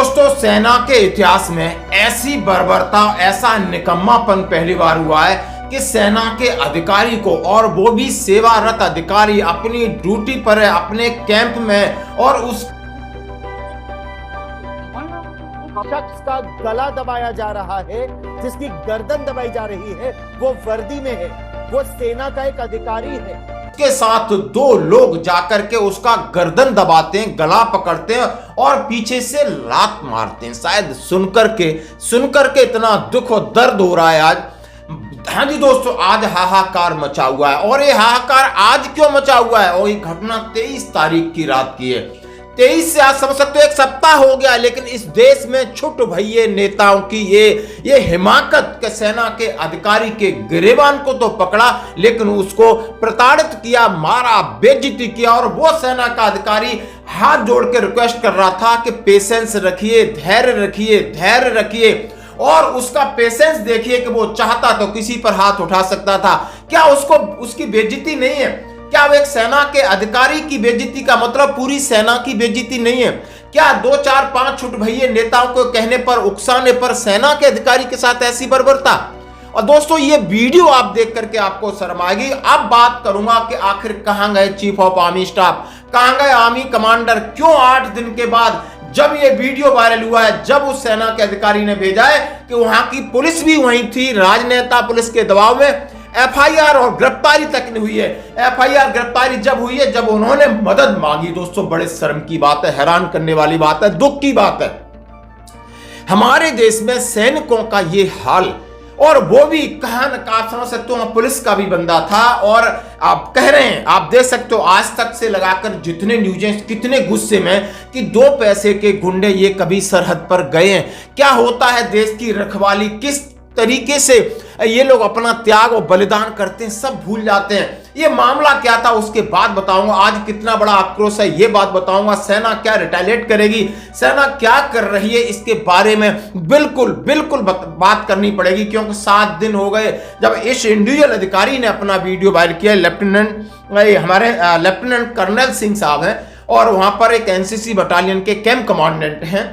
दोस्तों, सेना के इतिहास में ऐसी बर्बरता, ऐसा निकम्मापन पहली बार हुआ है कि सेना के अधिकारी को, और वो भी सेवारत अधिकारी, अपनी ड्यूटी पर है, अपने कैंप में, और उस शख्स का गला दबाया जा रहा है, जिसकी गर्दन दबाई जा रही है, वो वर्दी में है, वो सेना का एक अधिकारी है। के साथ दो लोग जाकर के उसका गर्दन दबाते हैं, गला पकड़ते हैं और पीछे से लात मारते हैं। शायद सुनकर के इतना दुख और दर्द हो रहा है आज। हाँ जी दोस्तों, आज हाहाकार मचा हुआ है। और ये हाहाकार आज क्यों मचा हुआ है? और ये घटना 23 तारीख की रात की है। 23 से आज समझ सकते हो एक सप्ताह हो गया, लेकिन इस देश में छुट भइये नेताओं की ये हिमाकत के सेना के अधिकारी के गिरेबान को तो पकड़ा, लेकिन उसको प्रताड़ित किया, मारा, बेइज्जती किया। और वो सेना का अधिकारी हाथ जोड़ के रिक्वेस्ट कर रहा था कि पेशेंस रखिए, धैर्य रखिए। और उसका पेशेंस देखिए कि वो चाहता तो किसी पर हाथ उठा सकता था। क्या उसकी बेइज्जती नहीं है? क्या वो एक सेना के अधिकारी की बेइज्जती का मतलब पूरी सेना की बेइज्जती नहीं है? क्या 2, 4, 5 छुट भइये नेताओं को कहने पर, उकसाने पर सेना के अधिकारी के साथ ऐसी बर्बरता? और दोस्तों, ये वीडियो आप देख करके आपको शर्म आएगी। अब बात करूंगा कि आखिर कहां गए चीफ ऑफ आर्मी स्टाफ, कहां गए आर्मी कमांडर? क्यों 8 दिन के बाद जब ये वीडियो वायरल हुआ है, जब उस सेना के अधिकारी ने भेजा है कि वहां की पुलिस भी वहीं थी, राजनेता पुलिस के दबाव में, एफआईआर और गिरफ्तारी तक नहीं हुई है। एफआईआर गिरफ्तारी जब हुई है जब उन्होंने मदद मांगी। दोस्तों, बड़े शर्म की बात है, हैरान करने वाली बात है, दुख की बात है। हमारे देश में सैनिकों का ये हाल, और वो भी कहां न कहां समझ सकते हो, पुलिस का भी बंदा था। और आप कह रहे हैं, आप देख सकते हो आज तक से लगाकर जितने न्यूज़ें, कितने गुस्से में कि 2 पैसे के गुंडे ये कभी सरहद पर गए हैं। क्या होता है देश की रखवाली, किस तरीके से ये लोग अपना त्याग और बलिदान करते हैं, सब भूल जाते हैं। ये मामला क्या था उसके बाद बताऊंगा। आज कितना बड़ा आक्रोश है ये बात बताऊंगा। सेना क्या रिटेलिएट करेगी, सेना क्या कर रही है, इसके बारे में बिल्कुल बात करनी पड़ेगी। क्योंकि 7 दिन हो गए जब इस इंडिविजुअल अधिकारी ने अपना वीडियो वायरल किया। हमारे लेफ्टिनेंट कर्नल सिंह साहब हैं, और वहां पर एक एनसीसी बटालियन के कैंप कमांडेंट हैं,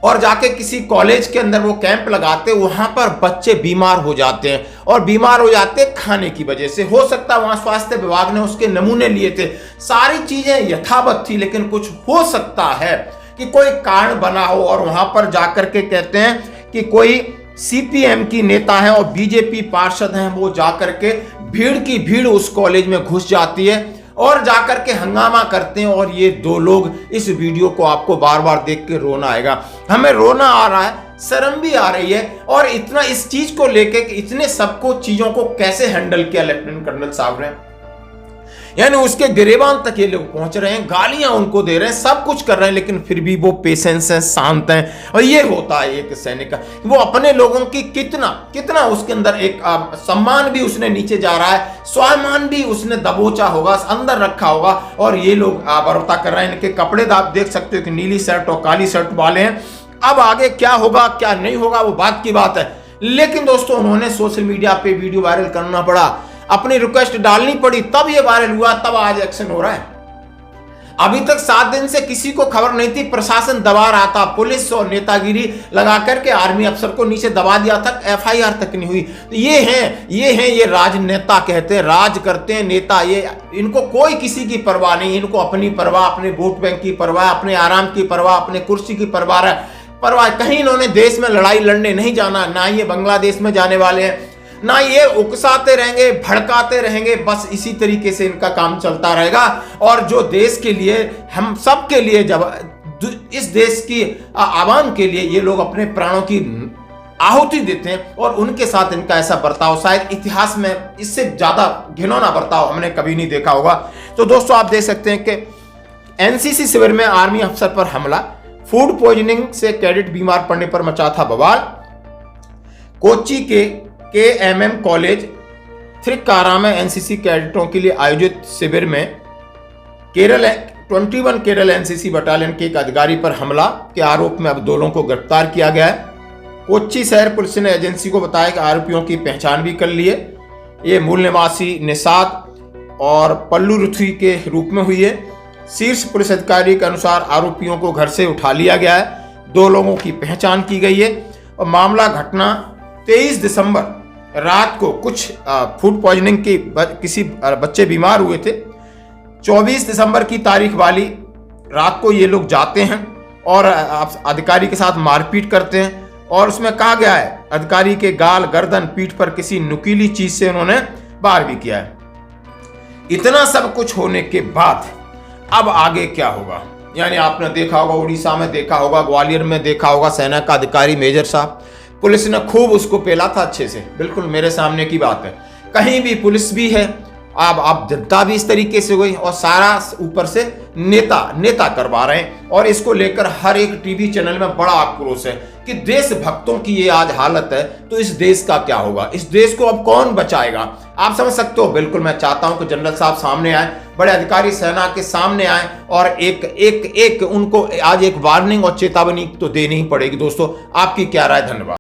और जाके किसी कॉलेज के अंदर वो कैंप लगाते, वहां पर बच्चे बीमार हो जाते हैं, और बीमार हो जाते हैं खाने की वजह से। हो सकता है वहां स्वास्थ्य विभाग ने उसके नमूने लिए थे, सारी चीजें यथावत थी, लेकिन कुछ हो सकता है कि कोई कारण बना हो। और वहां पर जाकर के कहते हैं कि कोई सीपीएम की नेता है और बीजेपी पार्षद हैं, वो जाकर के भीड़ की भीड़ उस कॉलेज में घुस जाती है और जाकर के हंगामा करते हैं। और ये 2 लोग, इस वीडियो को आपको बार बार देख के रोना आएगा, हमें रोना आ रहा है, शर्म भी आ रही है। और इतना इस चीज को लेके कि इतने सबको चीजों को कैसे हैंडल किया लेफ्टिनेंट कर्नल साहब ने, यानी उसके गिरेबान तक ये लोग पहुंच रहे हैं, गालियां उनको दे रहे हैं, सब कुछ कर रहे हैं, लेकिन फिर भी वो पेशेंस हैं, शांत हैं। और ये होता है एक सैनिक का, वो अपने लोगों की कितना उसके अंदर एक सम्मान भी उसने नीचे जा रहा है, स्वाभिमान भी उसने दबोचा होगा, अंदर रखा होगा। और ये लोग बर्बरता कर रहे हैं। इनके कपड़े आप देख सकते हो कि नीली शर्ट और काली शर्ट वाले हैं। अब आगे क्या होगा क्या नहीं होगा वो बात की बात है, लेकिन दोस्तों उन्होंने सोशल मीडिया पे वीडियो वायरल करना पड़ा, अपनी रिक्वेस्ट डालनी पड़ी, तब ये वायरल हुआ, तब आज एक्शन हो रहा है। अभी तक 7 दिन से किसी को खबर नहीं थी, प्रशासन दबा रहा था, पुलिस और नेतागिरी लगा करके आर्मी अफसर को नीचे दबा दिया तक, एफआईआर तक नहीं हुई। तो ये राजनेता कहते हैं, राज करते हैं नेता। ये इनको कोई किसी की परवाह नहीं, इनको अपनी परवाह, अपने वोट बैंक की परवाह, अपने आराम की परवाह, अपने कुर्सी की परवाह कहीं इन्होंने देश में लड़ाई लड़ने नहीं जाना, ना ये बांग्लादेश में जाने वाले हैं, ना ये उकसाते रहेंगे, भड़काते रहेंगे। बस इसी तरीके से इनका काम चलता रहेगा। और जो देश के लिए, हम सब के लिए, जब इस देश की आवाम के लिए ये लोग अपने प्राणों की आहुति देते हैं, और उनके साथ इनका ऐसा बर्ताव शायद इतिहास में इससे ज्यादा घिनौना बर्ताव हमने कभी नहीं देखा होगा। तो दोस्तों, आप देख सकते हैं कि एनसीसी शिविर में आर्मी अफसर पर हमला, फूड पॉइजनिंग से कैडेट बीमार पड़ने पर मचा था बवाल। कोच्चि के KMM कॉलेज थ्रिक्कारा में एनसीसी कैडेटों के लिए आयोजित शिविर में 21 केरल एनसीसी बटालियन के एक अधिकारी पर हमला के आरोप में अब 2 लोगों को गिरफ्तार किया गया है। कोच्चि शहर पुलिस ने एजेंसी को बताया कि आरोपियों की पहचान भी कर ली है। ये मूल निवासी निषाद और पल्लुरुथी के रूप में हुई है। शीर्ष पुलिस अधिकारी के अनुसार आरोपियों को घर से उठा लिया गया है। 2 लोगों की पहचान की गई है और मामला घटना 23 दिसंबर रात को कुछ फूड पॉइजनिंग की किसी बच्चे बीमार हुए थे। 24 दिसंबर की तारीख वाली रात को ये लोग जाते हैं और अधिकारी के साथ मारपीट करते हैं और उसमें कहा गया है अधिकारी के गाल, गर्दन, पीठ पर किसी नुकीली चीज से उन्होंने वार भी किया है। इतना सब कुछ होने के बाद अब आगे क्या होगा? यानी आपने देखा होगा, उड़ीसा में देखा होगा, ग्वालियर में देखा होगा, सेना का अधिकारी मेजर साहब, पुलिस ने खूब उसको पेला था अच्छे से, बिल्कुल मेरे सामने की बात है। कहीं भी पुलिस भी है, अब जनता भी इस तरीके से हुई और सारा ऊपर से नेता करवा रहे हैं और इसको लेकर हर एक टीवी चैनल में बड़ा आक्रोश है कि देशभक्तों की ये आज हालत है तो इस देश का क्या होगा? इस देश को अब कौन बचाएगा? आप समझ सकते हो। बिल्कुल मैं चाहता हूं कि जनरल साहब सामने आए, बड़े अधिकारी सेना के सामने आए और एक उनको आज एक वार्निंग और चेतावनी तो देनी ही पड़ेगी। दोस्तों आपकी क्या राय? धन्यवाद।